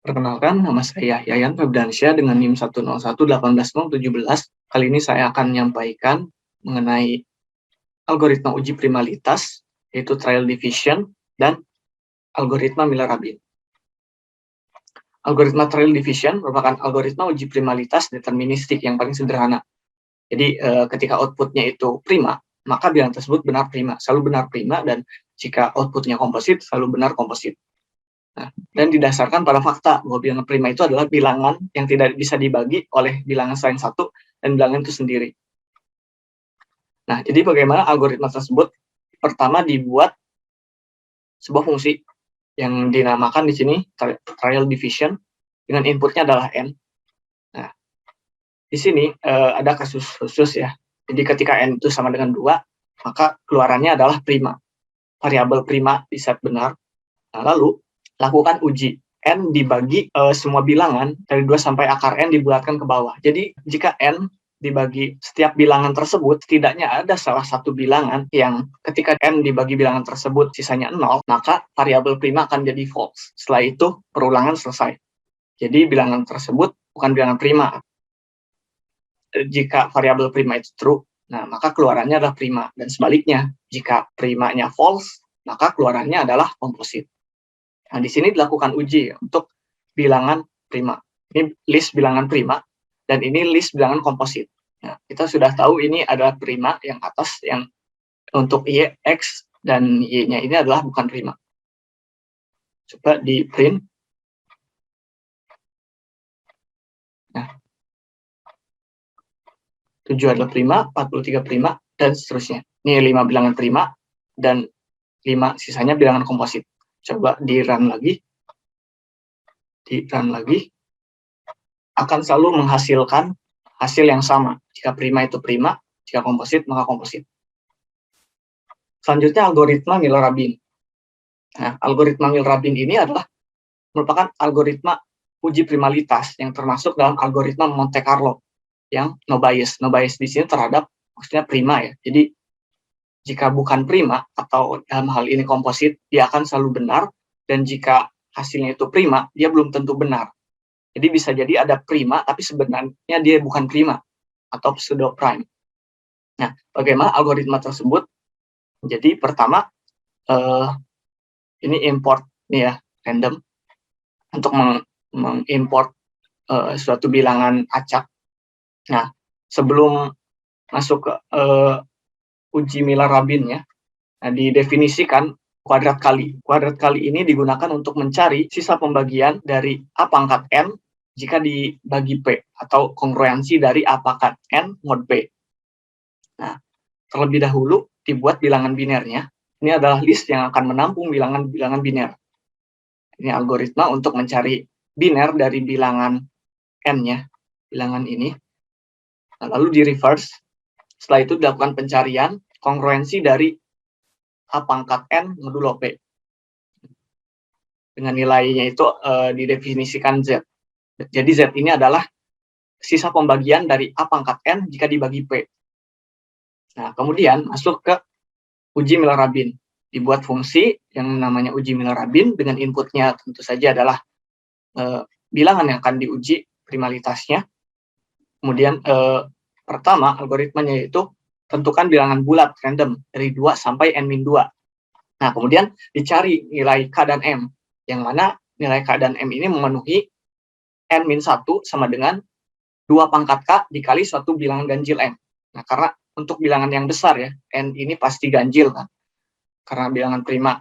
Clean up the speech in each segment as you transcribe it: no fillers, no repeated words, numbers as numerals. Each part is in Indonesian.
Perkenalkan, nama saya Yayan Febriansyah dengan NIM 101180117. Kali ini saya akan menyampaikan mengenai algoritma uji primalitas, yaitu trial division, dan algoritma Miller-Rabin. Algoritma trial division merupakan algoritma uji primalitas deterministik yang paling sederhana. Jadi, ketika outputnya itu prima, maka bilangan tersebut benar prima, selalu benar prima, dan jika outputnya komposit, selalu benar komposit. Nah, dan didasarkan pada fakta bahwa bilangan prima itu adalah bilangan yang tidak bisa dibagi oleh bilangan selain satu dan bilangan itu sendiri. Nah, jadi bagaimana algoritma tersebut? Pertama dibuat sebuah fungsi yang dinamakan di sini trial division dengan inputnya adalah n. Nah, di sini ada kasus khusus ya. Jadi ketika n itu sama dengan 2, maka keluarannya adalah prima. Variabel prima di set benar. Nah, lalu lakukan uji n dibagi semua bilangan dari 2 sampai akar n dibulatkan ke bawah. Jadi jika n dibagi setiap bilangan tersebut, setidaknya ada salah satu bilangan yang ketika n dibagi bilangan tersebut sisanya 0, maka variabel prima akan jadi false. Setelah itu perulangan selesai. Jadi bilangan tersebut bukan bilangan prima. Jika variabel prima itu true, nah maka keluarannya adalah prima. Dan sebaliknya, jika primanya false, maka keluarannya adalah komposit. Nah, di sini dilakukan uji untuk bilangan prima. Ini list bilangan prima, dan ini list bilangan komposit. Nah, kita sudah tahu ini adalah prima yang atas, yang untuk Y, X, dan Y-nya ini adalah bukan prima. Coba di print. Nah, 7 adalah prima, 43 prima, dan seterusnya. Ini 5 bilangan prima, dan 5 sisanya bilangan komposit. Coba di-run lagi. Di-run lagi. Akan selalu menghasilkan hasil yang sama. Jika prima itu prima, jika komposit maka komposit. Selanjutnya algoritma Miller-Rabin. Nah, algoritma Miller-Rabin ini adalah merupakan algoritma uji primalitas yang termasuk dalam algoritma Monte Carlo yang no bias. No bias di sini terhadap maksudnya prima ya. Jadi jika bukan prima atau dalam hal ini komposit, dia akan selalu benar, dan jika hasilnya itu prima, dia belum tentu benar. Jadi bisa jadi ada prima, tapi sebenarnya dia bukan prima, atau pseudo prime. Nah, bagaimana algoritma tersebut? Jadi pertama, ini import nih ya, random, untuk mengimport suatu bilangan acak. Nah, sebelum masuk ke uji Miller-Rabin ya, nah, didefinisikan kuadrat kali. Kuadrat kali ini digunakan untuk mencari sisa pembagian dari A pangkat N jika dibagi P, atau kongruensi dari A pangkat N mod P. Nah, terlebih dahulu dibuat bilangan binernya. Ini adalah list yang akan menampung bilangan-bilangan biner. Ini algoritma untuk mencari biner dari bilangan N-nya, bilangan ini. Nah, lalu di reverse. Setelah itu dilakukan pencarian kongruensi dari A pangkat N modulo P. Dengan nilainya itu didefinisikan Z. Jadi Z ini adalah sisa pembagian dari A pangkat N jika dibagi P. Nah, kemudian masuk ke uji Miller-Rabin. Dibuat fungsi yang namanya uji Miller-Rabin dengan inputnya tentu saja adalah bilangan yang akan diuji primalitasnya. Kemudian pertama algoritmanya itu tentukan bilangan bulat random dari 2 sampai n-2. Nah, kemudian dicari nilai K dan M, yang mana nilai K dan M ini memenuhi n-1 sama dengan 2 pangkat K dikali suatu bilangan ganjil M. Nah, karena untuk bilangan yang besar ya, n ini pasti ganjil kan. Karena bilangan prima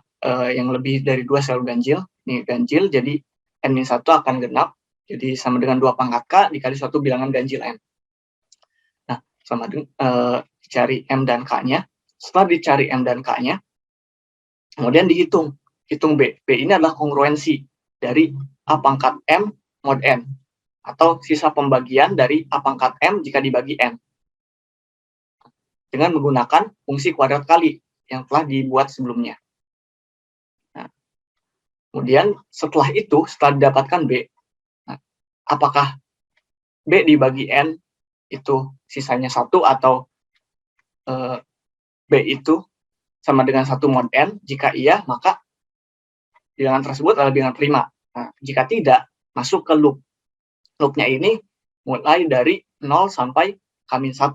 yang lebih dari 2 selalu ganjil, ini ganjil, jadi n-1 akan genap, jadi sama dengan 2 pangkat K dikali suatu bilangan ganjil M. Nah, sama dengan dicari M dan K-nya. Setelah dicari M dan K-nya, kemudian hitung B. B ini adalah kongruensi dari A pangkat M mod N, atau sisa pembagian dari A pangkat M jika dibagi N. Dengan menggunakan fungsi kuadrat kali yang telah dibuat sebelumnya. Nah, kemudian setelah itu, setelah didapatkan B, nah, apakah B dibagi N itu sisanya 1 atau B itu sama dengan 1 mod N? Jika iya, maka bilangan tersebut adalah bilangan prima. Nah, jika tidak, masuk ke loop. Loop-nya ini mulai dari 0 sampai K-1.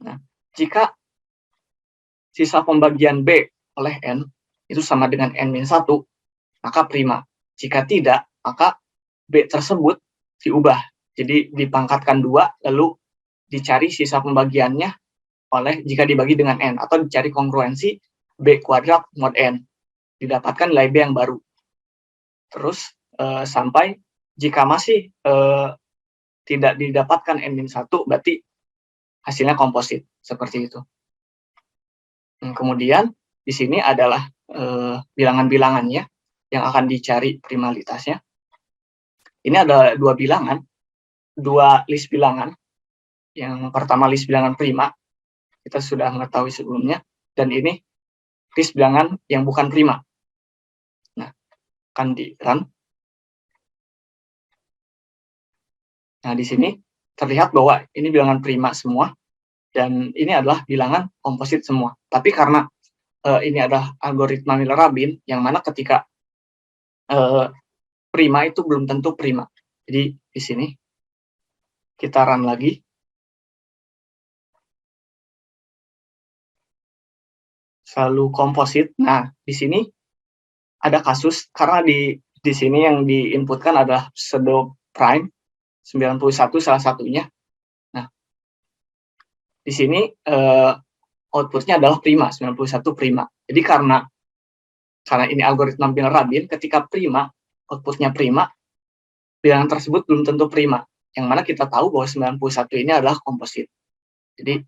Nah, jika sisa pembagian B oleh N itu sama dengan N-1, maka prima. Jika tidak, maka B tersebut diubah. Jadi dipangkatkan 2, lalu dicari sisa pembagiannya oleh jika dibagi dengan N, atau dicari kongruensi B kuadrat mod N. Didapatkan nilai B yang baru. Terus sampai jika masih tidak didapatkan N-1, berarti hasilnya komposit. Seperti itu. Kemudian di sini adalah bilangan-bilangannya yang akan dicari primalitasnya. Ini ada dua bilangan, dua list bilangan. Yang pertama list bilangan prima, kita sudah mengetahui sebelumnya, dan ini list bilangan yang bukan prima. Nah, akan di-run. Nah, di sini terlihat bahwa ini bilangan prima semua, dan ini adalah bilangan komposit semua. Tapi karena ini adalah algoritma Miller-Rabin, yang mana ketika prima itu belum tentu prima. Jadi di sini kita run lagi. Selalu komposit. Nah, di sini ada kasus karena di sini yang diinputkan adalah pseudo prime 91 salah satunya. Nah, di sini outputnya adalah prima 91 prima. Jadi karena ini algoritma Miller-Rabin, ketika prima outputnya prima, bilangan tersebut belum tentu prima. Yang mana kita tahu bahwa 91 ini adalah komposit. Jadi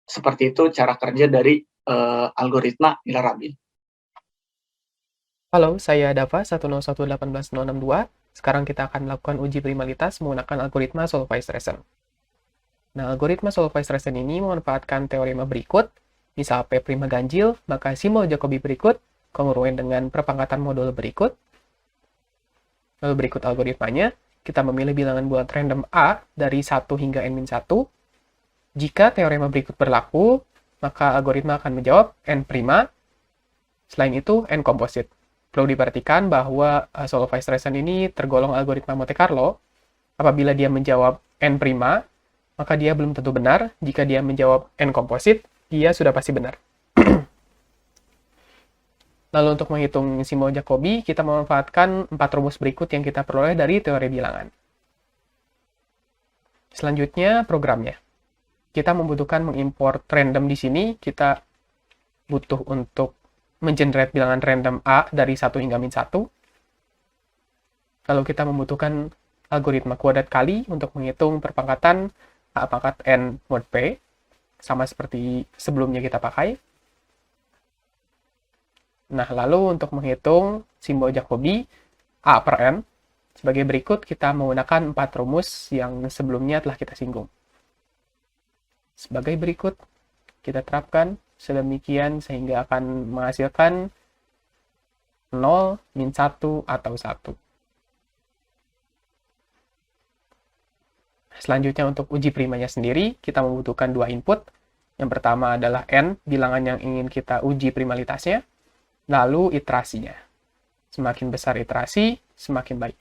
seperti itu cara kerja dari algoritma Miller-Rabin. Halo, saya Dava 101.18.062. Sekarang kita akan melakukan uji primalitas menggunakan algoritma Solfaes-Ressen. Nah, algoritma Solfaes-Ressen ini memanfaatkan teorema berikut. Misal P' ganjil, maka simbol Jacobi berikut kongruen dengan perpangkatan modul berikut. Lalu berikut algoritmanya, kita memilih bilangan bulat random A dari 1 hingga N-1. Jika teorema berikut berlaku, maka algoritma akan menjawab N'. Selain itu, N komposit. Perlu diperhatikan bahwa Solfaes-Ressen ini tergolong algoritma Monte Carlo. Apabila dia menjawab N', maka dia belum tentu benar. Jika dia menjawab N komposit, dia sudah pasti benar. Lalu untuk menghitung simbol Jacobi, kita memanfaatkan 4 rumus berikut yang kita peroleh dari teori bilangan. Selanjutnya, programnya. Kita membutuhkan mengimport random di sini. Kita butuh untuk mengenerate bilangan random A dari 1 hingga -1. Lalu kita membutuhkan algoritma kuadrat kali untuk menghitung perpangkatan A pangkat N mod P, sama seperti sebelumnya kita pakai. Nah, lalu untuk menghitung simbol Jacobi A per N, sebagai berikut kita menggunakan 4 rumus yang sebelumnya telah kita singgung. Sebagai berikut, kita terapkan sedemikian sehingga akan menghasilkan 0, -1, atau 1. Selanjutnya untuk uji primanya sendiri, kita membutuhkan 2 input. Yang pertama adalah N, bilangan yang ingin kita uji primalitasnya, lalu iterasinya. Semakin besar iterasi, semakin baik.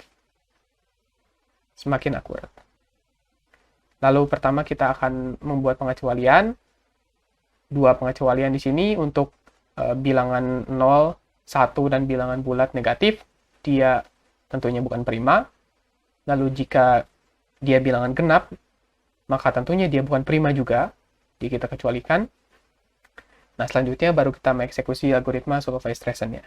Semakin akurat. Lalu pertama kita akan membuat pengecualian. 2 pengecualian di sini untuk bilangan 0, 1, dan bilangan bulat negatif. Dia tentunya bukan prima. Lalu jika dia bilangan genap, maka tentunya dia bukan prima juga. Jadi kita kecualikan. Nah, selanjutnya baru kita mengeksekusi algoritma Solfaes-Ressen-nya.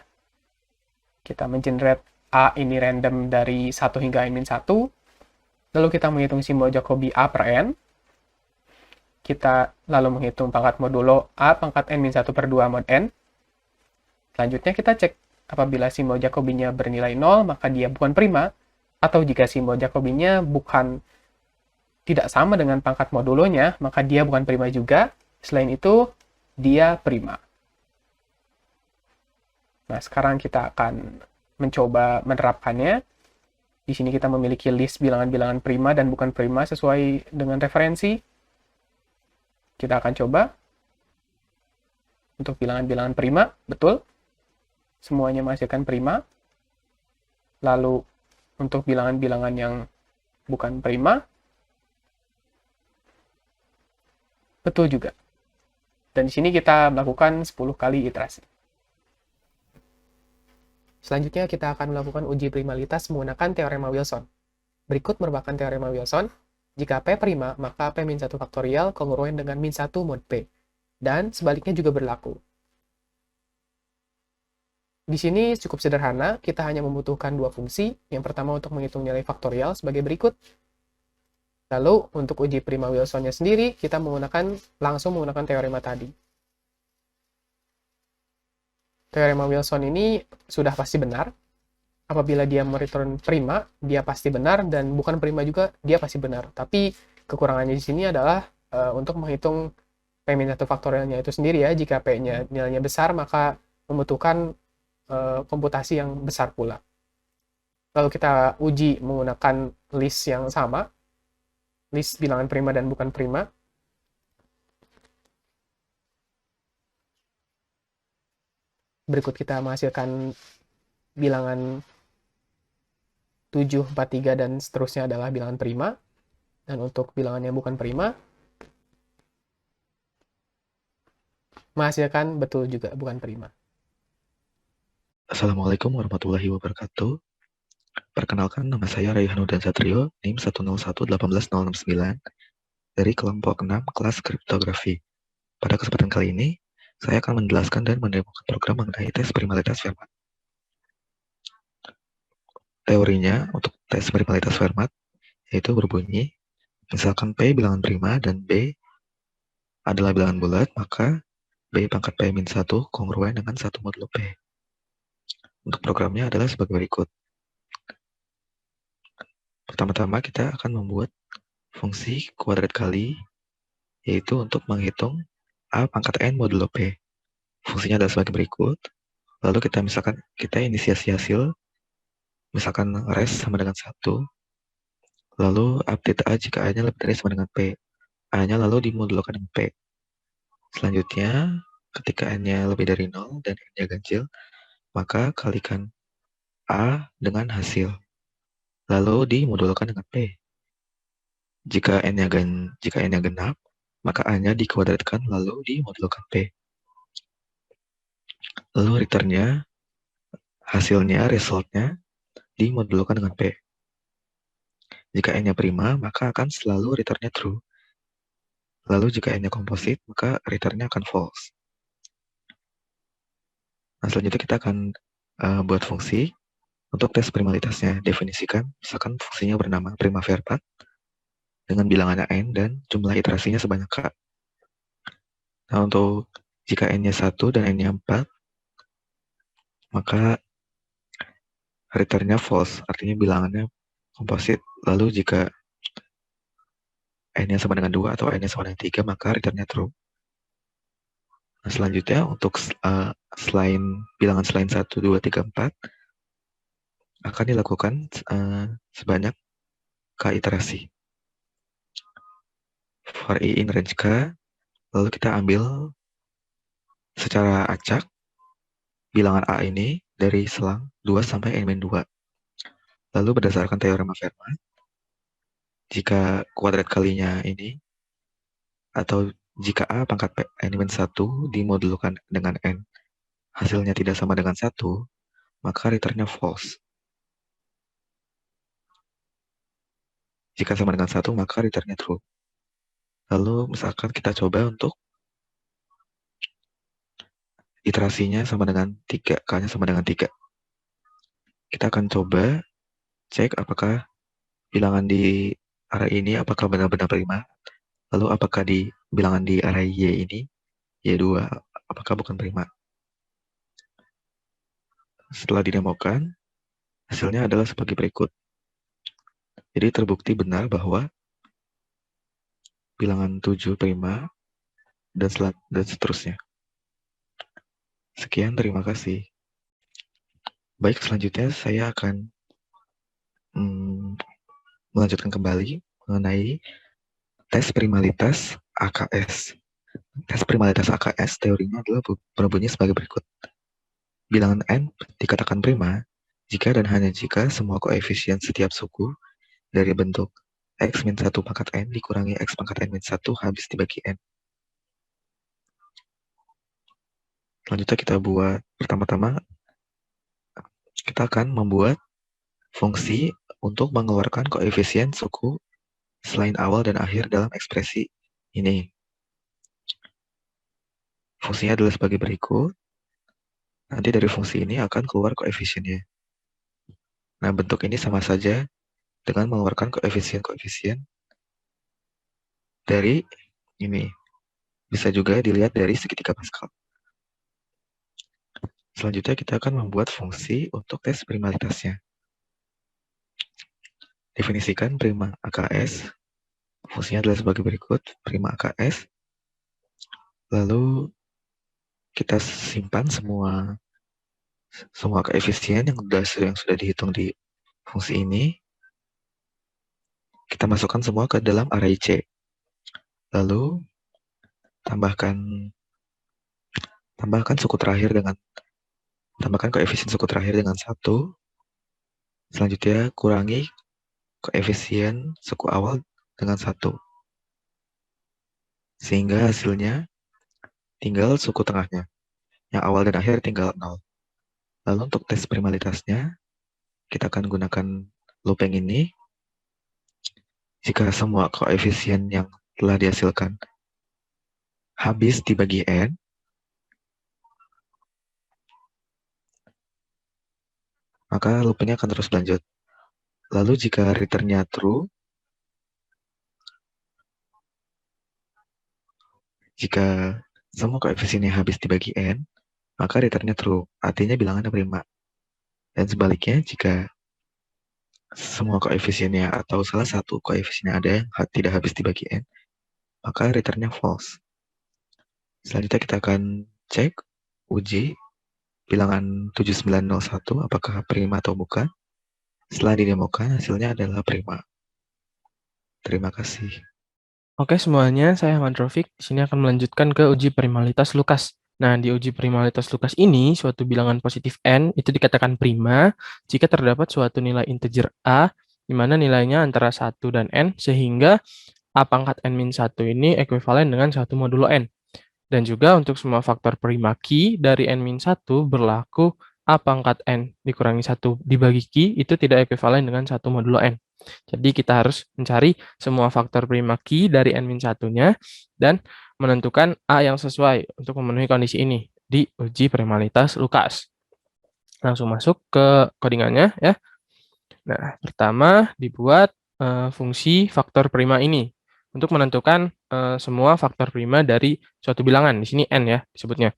Kita mengenerate A ini random dari 1 hingga N-1. Lalu kita menghitung simbol Jacobi A per N. Kita lalu menghitung pangkat modulo A pangkat N-1 per 2 mod N. Selanjutnya kita cek apabila simbol Jacobinya bernilai 0, maka dia bukan prima. Atau jika simbol Jacobinya tidak sama dengan pangkat modulonya, maka dia bukan prima juga. Selain itu, dia prima. Nah, sekarang kita akan mencoba menerapkannya. Di sini kita memiliki list bilangan-bilangan prima dan bukan prima sesuai dengan referensi. Kita akan coba. Untuk bilangan-bilangan prima, betul. Semuanya menghasilkan prima. Lalu Untuk bilangan-bilangan yang bukan prima, betul juga. Dan di sini kita melakukan 10 kali iterasi. Selanjutnya kita akan melakukan uji primalitas menggunakan teorema Wilson. Berikut merupakan teorema Wilson. Jika P prima, maka P-1 faktorial kongruen dengan -1 mod P. Dan sebaliknya juga berlaku. Di sini cukup sederhana, kita hanya membutuhkan dua fungsi. Yang pertama untuk menghitung nilai faktorial sebagai berikut. Lalu untuk uji prima Wilsonnya sendiri, kita langsung menggunakan teorema tadi. Teorema Wilson ini sudah pasti benar. Apabila dia mereturn prima, dia pasti benar, dan bukan prima juga, dia pasti benar. Tapi kekurangannya di sini adalah untuk menghitung P-1 faktorialnya itu sendiri ya. Jika P-nya nilainya besar, maka membutuhkan komputasi yang besar pula. Lalu kita uji menggunakan list yang sama, list bilangan prima dan bukan prima. Berikut kita menghasilkan bilangan 7, 4, 3, dan seterusnya adalah bilangan prima. Dan untuk bilangan yang bukan prima, menghasilkan betul juga bukan prima. Assalamualaikum warahmatullahi wabarakatuh. Perkenalkan, nama saya Raihanuddin Satrio, NIM 101-18069, dari kelompok 6 kelas kriptografi. Pada kesempatan kali ini, saya akan menjelaskan dan mendemokan program mengenai tes primalitas Fermat. Teorinya untuk tes primalitas Fermat yaitu berbunyi, misalkan P bilangan prima dan B adalah bilangan bulat, maka B pangkat P-1 kongruen dengan 1 modulo P. Untuk programnya adalah sebagai berikut. Pertama-tama kita akan membuat fungsi kuadrat kali, yaitu untuk menghitung A pangkat N modulo P. Fungsinya adalah sebagai berikut. Lalu kita inisiasi hasil, misalkan res sama dengan 1. Lalu update A jika A-nya lebih dari sama dengan P. A-nya lalu dimodulkan dengan P. Selanjutnya, ketika N-nya lebih dari 0 dan N-nya ganjil, maka kalikan A dengan hasil. Lalu dimodulkan dengan P. Jika N-nya genap, maka A-nya dikuadratkan lalu dimodulkan P. Lalu returnnya, hasilnya, resultnya, dimodulkan dengan P. Jika N-nya prima, maka akan selalu returnnya true. Lalu jika N-nya komposit, maka returnnya akan false. Nah, selanjutnya kita akan buat fungsi untuk tes primalitasnya. Definisikan, misalkan fungsinya bernama prima Fermat dengan bilangannya N dan jumlah iterasinya sebanyak K. Nah, untuk jika N-nya 1 dan N-nya 4, maka returnnya false, artinya bilangannya komposit. Lalu jika N-nya sama dengan 2 atau N-nya sama dengan 3, maka returnnya true. Nah, selanjutnya untuk bilangan selain 1, 2, 3, 4 akan dilakukan sebanyak K iterasi. For I in range K, lalu kita ambil secara acak bilangan A ini dari selang 2 sampai N-2. Lalu berdasarkan teorema Fermat, jika kuadrat kalinya ini, atau jika A pangkat N-1 dimodulkan dengan N, hasilnya tidak sama dengan 1, maka returnnya false. Jika sama dengan 1, maka returnnya true. Lalu misalkan kita coba untuk iterasinya sama dengan 3, K-nya sama dengan 3. Kita akan coba cek apakah bilangan di array ini apakah benar-benar prima. Lalu apakah di bilangan di array Y ini, Y2, apakah bukan prima. Setelah didemokan, hasilnya adalah sebagai berikut. Jadi terbukti benar bahwa bilangan 7 prima dan seterusnya. Sekian, terima kasih. Baik, selanjutnya saya akan melanjutkan kembali mengenai tes primalitas AKS. Tes primalitas AKS teorinya adalah berbunyi sebagai berikut. Bilangan N dikatakan prima jika dan hanya jika semua koefisien setiap suku dari bentuk x min 1 pangkat n dikurangi x pangkat n min 1 habis dibagi n. Selanjutnya kita buat, pertama-tama kita akan membuat fungsi untuk mengeluarkan koefisien suku selain awal dan akhir dalam ekspresi ini. Fungsinya adalah sebagai berikut. Nanti dari fungsi ini akan keluar koefisiennya. Nah, bentuk ini sama saja dengan mengeluarkan koefisien-koefisien dari ini. Bisa juga dilihat dari segitiga Pascal. Selanjutnya kita akan membuat fungsi untuk tes primalitasnya. Definisikan prima AKS. Fungsinya adalah sebagai berikut. Prima AKS. Lalu kita simpan semua koefisien yang sudah dihitung di fungsi ini. Kita masukkan semua ke dalam array C. Lalu tambahkan koefisien suku terakhir dengan 1. Selanjutnya kurangi koefisien suku awal dengan 1. Sehingga hasilnya tinggal suku tengahnya. Yang awal dan akhir tinggal 0. Lalu untuk tes primalitasnya, kita akan gunakan looping ini. Jika semua koefisien yang telah dihasilkan habis dibagi n, maka loopingnya akan terus berlanjut. Lalu jika return-nya true, jika semua koefisiennya habis dibagi n, maka return-nya true, artinya bilangannya prima. Dan sebaliknya, jika semua koefisiennya atau salah satu koefisiennya ada yang tidak habis dibagi n, maka return-nya false. Selanjutnya kita akan cek, uji, bilangan 7901 apakah prima atau bukan. Setelah didemokan, hasilnya adalah prima. Terima kasih. Oke semuanya, saya Ahmad Rafiq. Di sini akan melanjutkan ke uji primalitas Lukas. Nah, di uji primalitas Lukas ini, suatu bilangan positif n itu dikatakan prima jika terdapat suatu nilai integer a, di mana nilainya antara 1 dan n, sehingga a pangkat n-1 ini ekuivalen dengan 1 modulo n. Dan juga untuk semua faktor prima Q dari n-1 berlaku a pangkat n dikurangi 1 dibagi Q itu tidak ekuivalen dengan 1 modulo n. Jadi kita harus mencari semua faktor prima Q dari n-1-nya dan menentukan a yang sesuai untuk memenuhi kondisi ini di uji primalitas Lukas. Langsung masuk ke codingannya ya. Nah, pertama dibuat fungsi faktor prima ini untuk menentukan semua faktor prima dari suatu bilangan. Di sini n ya disebutnya.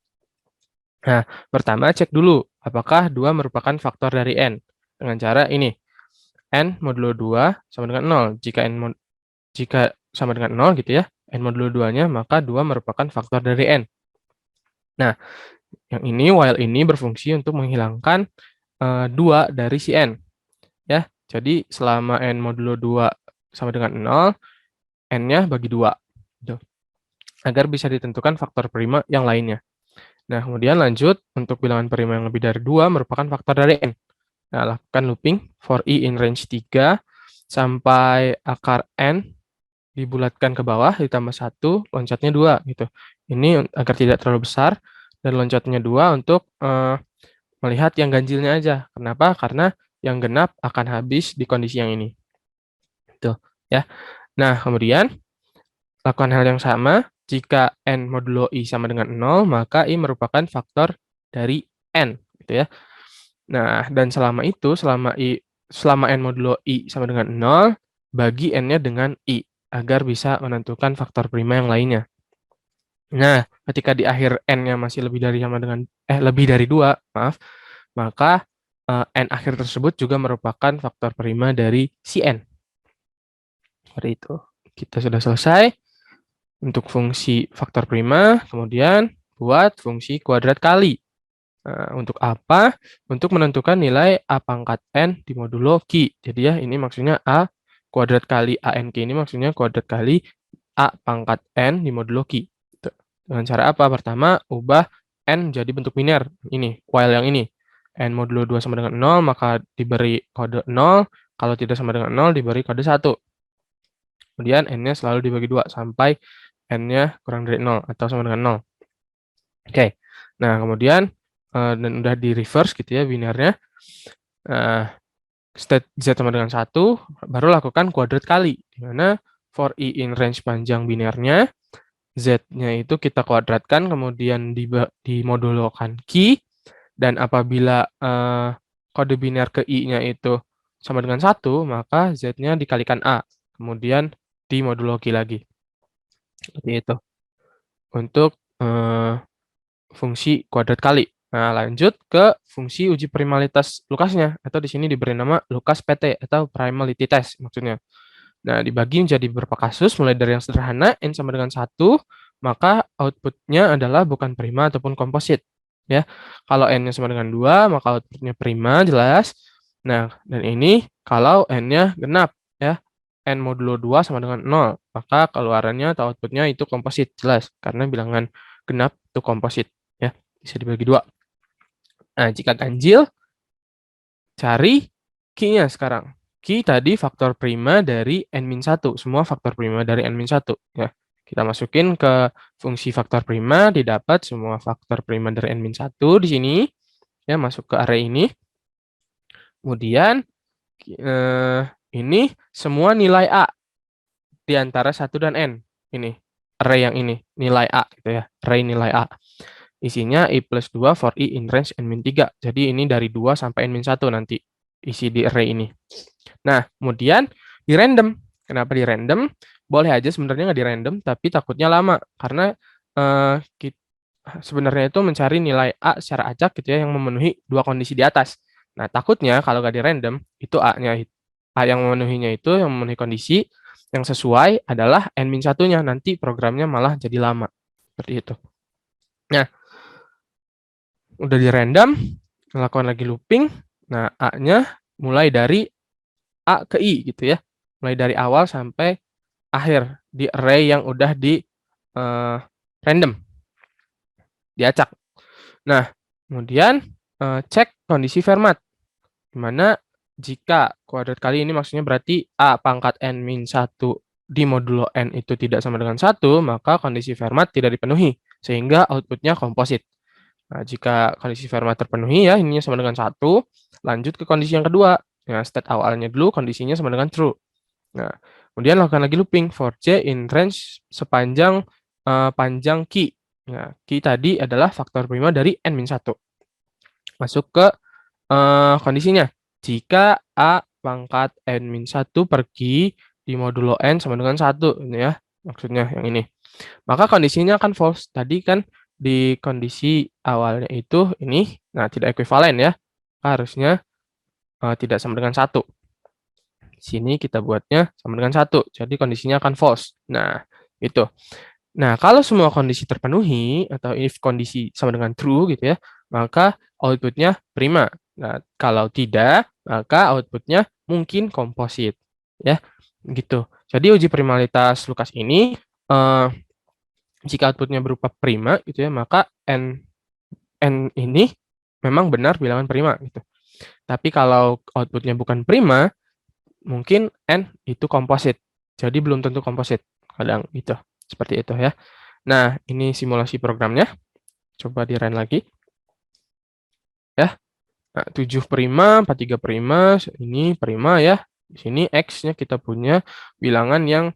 Nah, pertama cek dulu apakah 2 merupakan faktor dari n. Dengan cara ini. N modulo 2 sama dengan 0. Jika sama dengan 0 gitu ya, n modulo 2-nya, maka 2 merupakan faktor dari n. Nah, yang ini while ini berfungsi untuk menghilangkan 2 dari si n. Ya, jadi selama n modulo 2 sama dengan 0, n-nya bagi 2. Gitu. Agar bisa ditentukan faktor prima yang lainnya. Nah, kemudian lanjut, untuk bilangan prima yang lebih dari 2 merupakan faktor dari n. Nah, lakukan looping for i in range 3 sampai akar n dibulatkan ke bawah, ditambah 1, loncatnya 2. Gitu. Ini agar tidak terlalu besar, dan loncatnya 2 untuk melihat yang ganjilnya aja. Kenapa? Karena yang genap akan habis di kondisi yang ini. Tuh, ya. Nah, kemudian lakukan hal yang sama. Jika n modulo i sama dengan 0, maka i merupakan faktor dari n, gitu ya. Nah, dan selama itu, selama n modulo i sama dengan 0, bagi n-nya dengan i agar bisa menentukan faktor prima yang lainnya. Nah, ketika di akhir n-nya masih lebih dari 2, maka n akhir tersebut juga merupakan faktor prima dari si n. Seperti itu. Kita sudah selesai untuk fungsi faktor prima, kemudian buat fungsi kuadrat kali. Nah, untuk apa? Untuk menentukan nilai a pangkat n di modulo Q. Jadi ya, ini maksudnya a kuadrat kali anq ini maksudnya kuadrat kali a pangkat n di modulo Q. Dengan cara apa? Pertama, ubah n jadi bentuk biner. Ini, while yang ini. n modulo 2 sama dengan 0, maka diberi kode 0. Kalau tidak sama dengan 0, diberi kode 1. Kemudian n-nya selalu dibagi 2 sampai n-nya kurang dari 0 atau sama dengan 0. Oke. Nah, kemudian dan udah di reverse gitu ya binarnya. State Z sama dengan 1, baru lakukan kuadrat kali. Di mana for I in range panjang binarnya, Z-nya itu kita kuadratkan, kemudian dimodulokan Q, dan apabila kode binar ke I-nya itu sama dengan 1, maka Z-nya dikalikan A, kemudian dimodulo Q lagi. Seperti itu. Untuk fungsi kuadrat kali. Nah, lanjut ke fungsi uji primalitas Lucasnya, atau di sini diberi nama Lucas PT, atau primality test maksudnya. Nah, dibagi menjadi beberapa kasus, mulai dari yang sederhana, n sama dengan 1, maka outputnya adalah bukan prima ataupun komposit. Ya, kalau n-nya sama dengan 2, maka outputnya prima, jelas. Nah, dan ini kalau n-nya genap, ya, n modulo 2 sama dengan 0, maka keluarannya atau outputnya itu komposit, jelas, karena bilangan genap itu komposit, ya, bisa dibagi 2. Nah, jika ganjil, cari Q-nya sekarang. Q tadi faktor prima dari n-1, semua faktor prima dari n-1. Ya. Kita masukin ke fungsi faktor prima, didapat semua faktor prima dari n-1 di sini. Ya, masuk ke array ini. Kemudian, ini semua nilai A di antara 1 dan n. Ini, array yang ini, nilai A gitu ya, array nilai A. Isinya I plus 2 for I in range n-3. Jadi ini dari 2 sampai n-1 nanti isi di array ini. Nah, kemudian di random. Kenapa di random? Boleh aja sebenarnya nggak di random, tapi takutnya lama. Karena sebenarnya itu mencari nilai A secara acak gitu ya, yang memenuhi 2 kondisi di atas. Nah, takutnya kalau nggak di random, itu A-nya, A yang memenuhinya itu, yang memenuhi kondisi, yang sesuai adalah n-1-nya. Nanti programnya malah jadi lama. Seperti itu. Nah, udah di random, lakukan lagi looping. Nah, A-nya mulai dari A ke I gitu ya. Mulai dari awal sampai akhir di array yang udah di random. Diacak. Nah, kemudian cek kondisi Fermat. Dimana jika kuadrat kali ini maksudnya berarti A pangkat n-1 di modulo n itu tidak sama dengan 1, maka kondisi Fermat tidak dipenuhi, sehingga outputnya komposit. Nah, jika kondisi Fermat terpenuhi ya, ininya sama dengan 1, lanjut ke kondisi yang kedua. Nah, state awalnya dulu kondisinya sama dengan true. Nah, kemudian lakukan lagi looping for J in range sepanjang panjang Q. Nah, Q tadi adalah faktor prima dari n-1. Masuk ke kondisinya. Jika A pangkat n-1 per Q di modulo n sama dengan 1, ini ya, maksudnya yang ini. Maka kondisinya akan false. Tadi kan di kondisi awalnya itu ini, nah tidak ekuivalen ya, harusnya tidak sama dengan 1. Di sini kita buatnya sama dengan 1, jadi kondisinya akan false. Nah, itu. Nah, kalau semua kondisi terpenuhi, atau if kondisi sama dengan true gitu ya, maka outputnya prima. Nah, kalau tidak, maka outputnya mungkin komposit. Ya, gitu. Jadi uji primalitas Lucas ini, jika outputnya berupa prima gitu ya, maka n ini memang benar bilangan prima gitu. Tapi kalau outputnya bukan prima, mungkin n itu komposit. Jadi belum tentu komposit. Kadang gitu. Seperti itu ya. Nah, ini simulasi programnya. Coba di-run lagi. Ya. Nah, 7 prima, 43 prima, ini prima ya. Di sini X-nya kita punya bilangan yang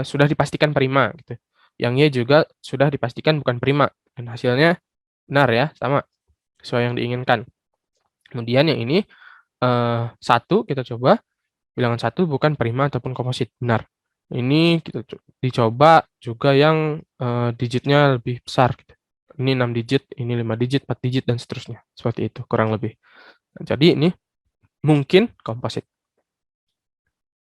sudah dipastikan prima gitu. Yang Y juga sudah dipastikan bukan prima, dan hasilnya benar ya, sama sesuai yang diinginkan. Kemudian yang ini 1 kita coba, bilangan 1 bukan prima ataupun komposit, benar. Ini kita dicoba juga yang digitnya lebih besar gitu. Ini 6 digit, ini 5 digit, 4 digit, dan seterusnya. Seperti itu, kurang lebih. Nah, jadi ini mungkin komposit.